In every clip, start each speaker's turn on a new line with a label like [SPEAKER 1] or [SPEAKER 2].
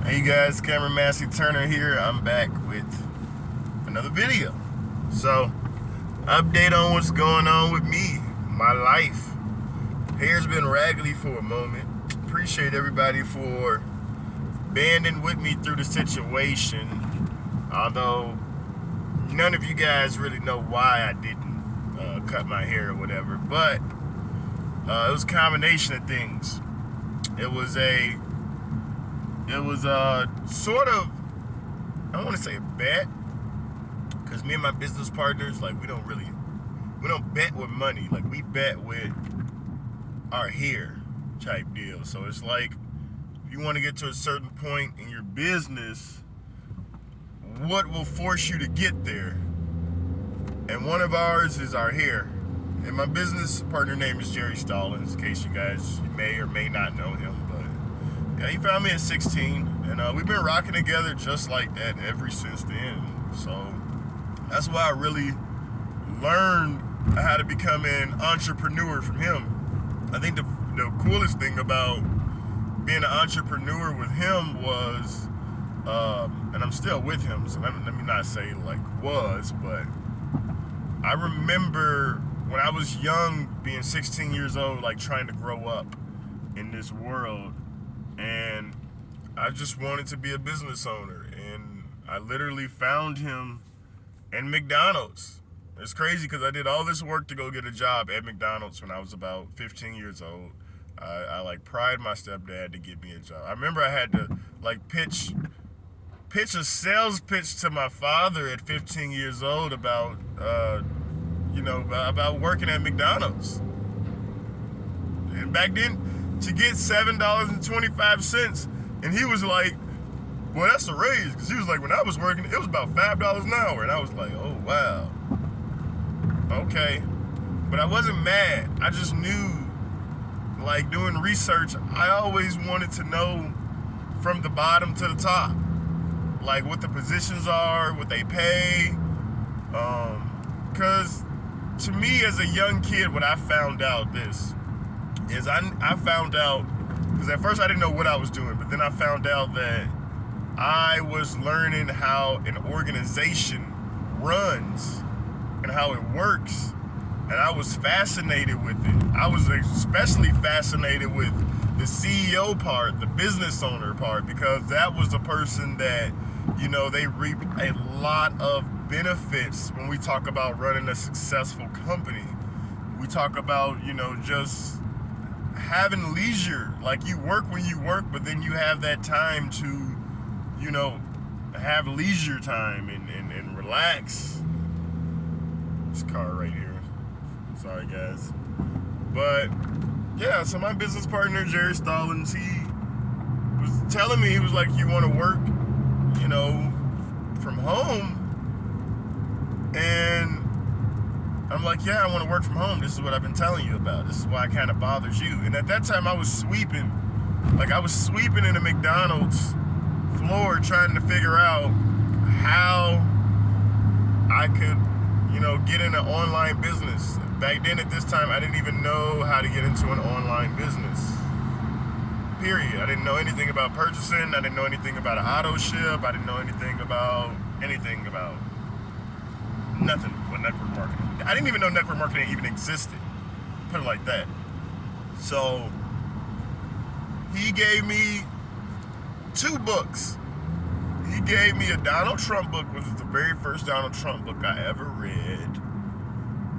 [SPEAKER 1] Hey guys, Cameron Massey-Turner here. I'm back with another video. So, update on what's going on with me, my life. Hair's been raggedy for a moment. Appreciate everybody for banding with me through the situation. Although, none of you guys really know why I didn't cut my hair or whatever. But, it was a combination of things. It was sort of, I don't want to say a bet, because me and my business partners, like, we don't bet with money. Like, we bet with our hair type deal. So it's like, if you want to get to a certain point in your business, what will force you to get there? And one of ours is our hair. And my business partner name is Jerry Stallings, in case you guys may or may not know him. Yeah, he found me at 16, and we've been rocking together just like that ever since then. So that's why I really learned how to become an entrepreneur from him. I think the coolest thing about being an entrepreneur with him was, and I'm still with him, so let me not say like was, but I remember when I was young, being 16 years old, like trying to grow up in this world. And I just wanted to be a business owner, and I literally found him in McDonald's. It's crazy because I did all this work to go get a job at McDonald's when I was about 15 years old. I like pried my stepdad to get me a job. I remember I had to like pitch a sales pitch to my father at 15 years old about about working at McDonald's. And back then, to get $7.25, and he was like, well, that's a raise, because he was like, when I was working, it was about $5 an hour, and I was like, oh, wow, okay, but I wasn't mad. I just knew, like, doing research, I always wanted to know from the bottom to the top, like, what the positions are, what they pay, because to me, as a young kid, what I found out is I found out, because at first I didn't know what I was doing, but then I found out that I was learning how an organization runs and how it works, and I was fascinated with it. I was especially fascinated with the CEO part, the business owner part, because that was the person that, they reap a lot of benefits when we talk about running a successful company. We talk about, just having leisure. Like, you work when you work, but then you have that time to, have leisure time and relax. This car right here. Sorry, guys. But, yeah, so my business partner, Jerry Stallings, he was telling me, he was like, you want to work, from home? And I'm like, yeah, I want to work from home. This is what I've been telling you about. This is why it kind of bothers you. And at that time, I was sweeping. Like, I was sweeping in a McDonald's floor trying to figure out how I could, get in an online business. Back then, at this time, I didn't even know how to get into an online business. Period. I didn't know anything about purchasing. I didn't know anything about an auto ship. I didn't know anything about nothing with network marketing. I didn't even know network marketing even existed. Put it like that. So he gave me 2 books. He gave me a Donald Trump book, which was the very first Donald Trump book I ever read.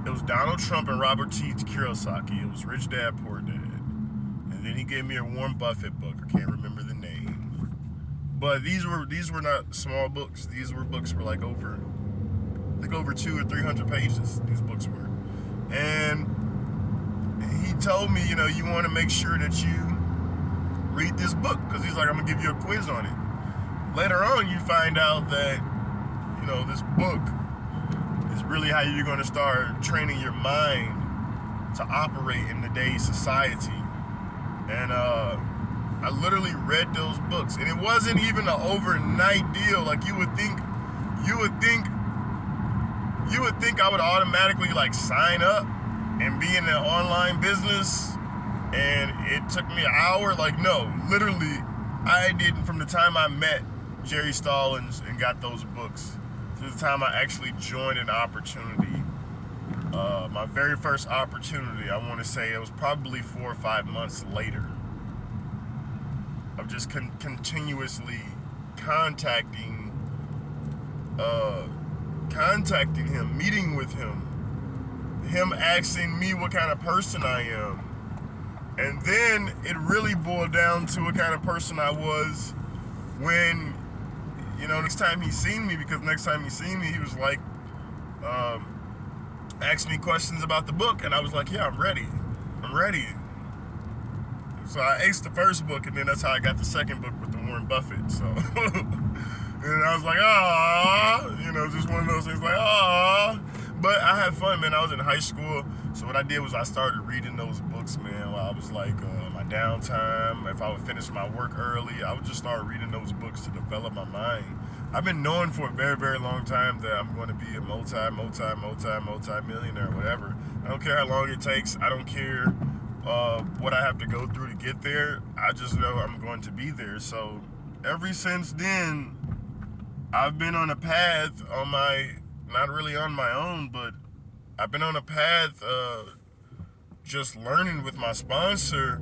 [SPEAKER 1] It was Donald Trump and Robert T. Kiyosaki. It was Rich Dad, Poor Dad. And then he gave me a Warren Buffett book. I can't remember the name. But these were not small books. These were books were like over 200 or 300 pages, these books were. And he told me, you want to make sure that you read this book, because he's like, I'm going to give you a quiz on it. Later on, you find out that, this book is really how you're going to start training your mind to operate in today's society. And I literally read those books, and it wasn't even an overnight deal. Like, you would think I would automatically like sign up and be in an online business, and it took me an hour. Like, no, literally I didn't, from the time I met Jerry Stallings and got those books to the time I actually joined an opportunity, my very first opportunity, I want to say it was probably 4 or 5 months later, of just continuously contacting him, meeting with him asking me what kind of person I am. And then it really boiled down to what kind of person I was when, next time he seen me, because next time he seen me, he was like, asked me questions about the book, and I was like, yeah, I'm ready. So I aced the first book, and then that's how I got the second book with the Warren Buffett. So, and I was like, just one of those things, like, But I had fun, man. I was in high school, so what I did was I started reading those books, man, while I was like my downtime. If I would finish my work early, I would just start reading those books to develop my mind. I've been knowing for a very, very long time that I'm going to be a multi-millionaire, whatever. I don't care how long it takes. I don't care what I have to go through to get there. I just know I'm going to be there. So ever since then, I've been on a path not really on my own, but I've been on a path just learning with my sponsor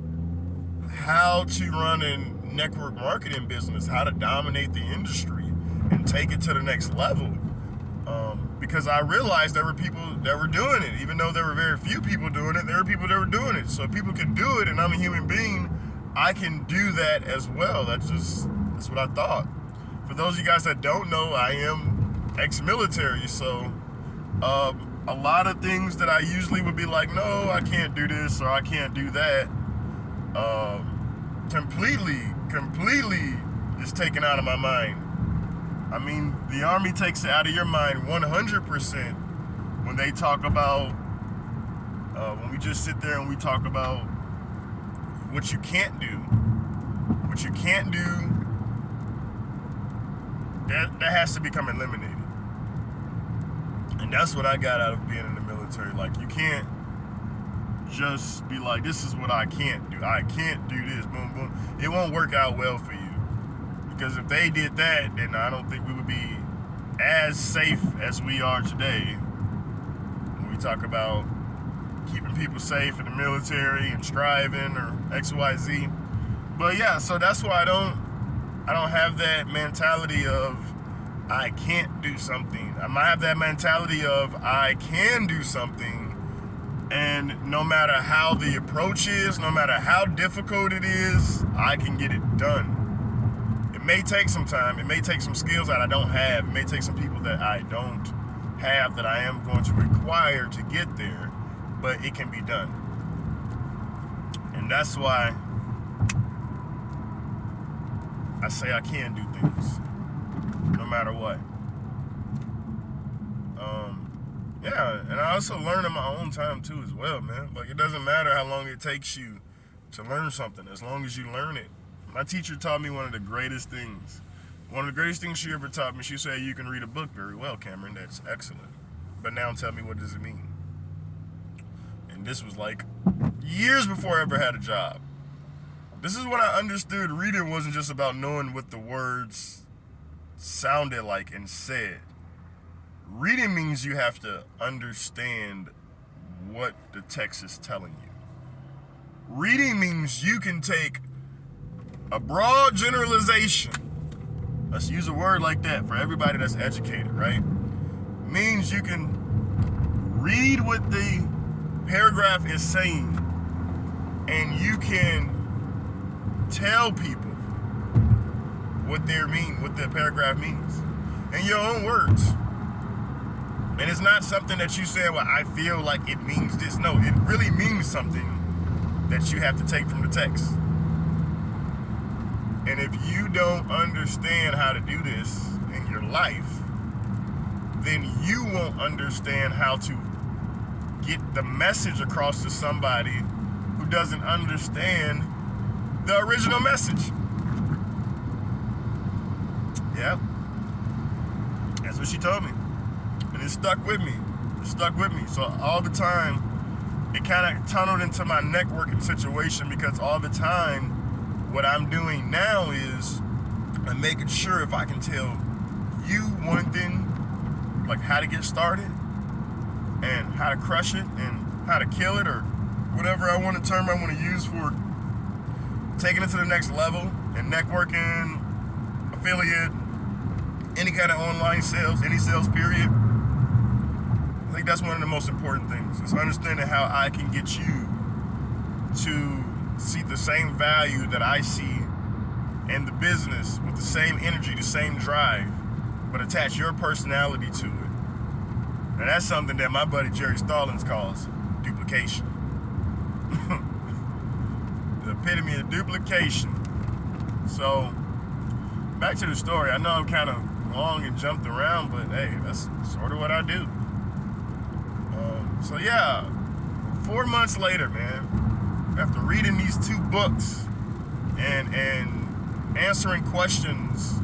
[SPEAKER 1] how to run a network marketing business, how to dominate the industry and take it to the next level. Because I realized there were people that were doing it. Even though there were very few people doing it, there were people that were doing it. So if people can do it and I'm a human being, I can do that as well. That's what I thought. For those of you guys that don't know, I am ex-military, so a lot of things that I usually would be like, no, I can't do this or I can't do that, completely is taken out of my mind. I mean, the Army takes it out of your mind 100% when they talk about, when we just sit there and we talk about what you can't do. What you can't do, that has to become eliminated. And that's what I got out of being in the military. Like, you can't just be like, this is what I can't do. I can't do this, boom, boom. It won't work out well for you. Because if they did that, then I don't think we would be as safe as we are today. When we talk about keeping people safe in the military and striving or XYZ. But yeah, so that's why I don't have that mentality of I can't do something. I might have that mentality of I can do something, and no matter how the approach is, no matter how difficult it is, I can get it done. It may take some time. It may take some skills that I don't have. It may take some people that I don't have that I am going to require to get there, but it can be done. And that's why I say I can do things, no matter what. Yeah, and I also learn in my own time too as well, man. Like, it doesn't matter how long it takes you to learn something, as long as you learn it. My teacher taught me one of the greatest things. One of the greatest things she ever taught me, she said, you can read a book very well, Cameron. That's excellent. But now tell me, what does it mean? And this was like years before I ever had a job. This is when I understood reading wasn't just about knowing what the words sounded like and said. Reading means you have to understand what the text is telling you. Reading means you can take a broad generalization. Let's use a word like that for everybody that's educated, right? Means you can read what the paragraph is saying, and you can tell people what the paragraph means in your own words. And it's not something that you say, well, I feel like it means this. No, it really means something that you have to take from the text. And if you don't understand how to do this in your life, then you won't understand how to get the message across to somebody who doesn't understand the original message. Yep. That's what she told me. And it stuck with me. So all the time, it kind of tunneled into my networking situation, because all the time, what I'm doing now is and making sure if I can tell you one thing, like how to get started and how to crush it and how to kill it, or whatever term I want to use for taking it to the next level and networking, affiliate, any kind of online sales, any sales period. I think that's one of the most important things, is understanding how I can get you to see the same value that I see in the business with the same energy, the same drive, but attach your personality to it. And that's something that my buddy Jerry Stallings calls duplication. The epitome of duplication. So, back to the story. I know I'm kind of long and jumped around, but hey, that's sort of what I do. So yeah, 4 months later, man, after reading these 2 books and answering questions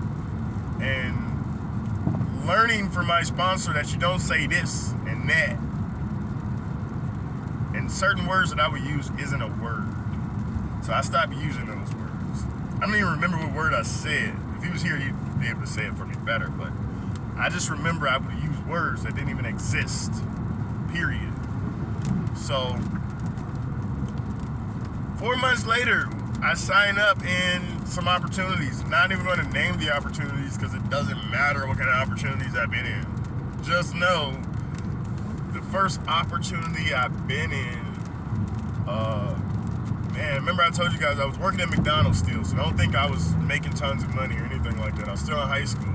[SPEAKER 1] and learning from my sponsor that you don't say this and that, and certain words that I would use isn't a word. So I stopped using those words. I don't even remember what word I said. If he was here, he'd be able to say it for me better, but I just remember I would use words that didn't even exist, period. So 4 months later, I sign up in some opportunities. Not even going to name the opportunities because it doesn't matter what kind of opportunities I've been in. Just know the first opportunity I've been in, man, remember I told you guys I was working at McDonald's still, so don't think I was making tons of money or anything like that. I was still in high school.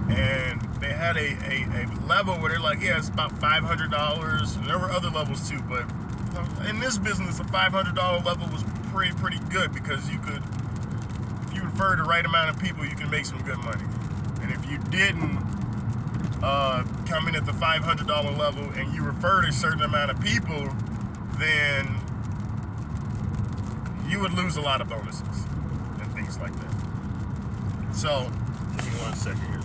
[SPEAKER 1] And they had a level where they're like, yeah, it's about $500. And there were other levels too, but in this business, a $500 level was pretty good, because you could, if you refer the right amount of people, you can make some good money. And if you didn't come in at the $500 level and you referred a certain amount of people, then you would lose a lot of bonuses and things like that. So, give me 1 second here.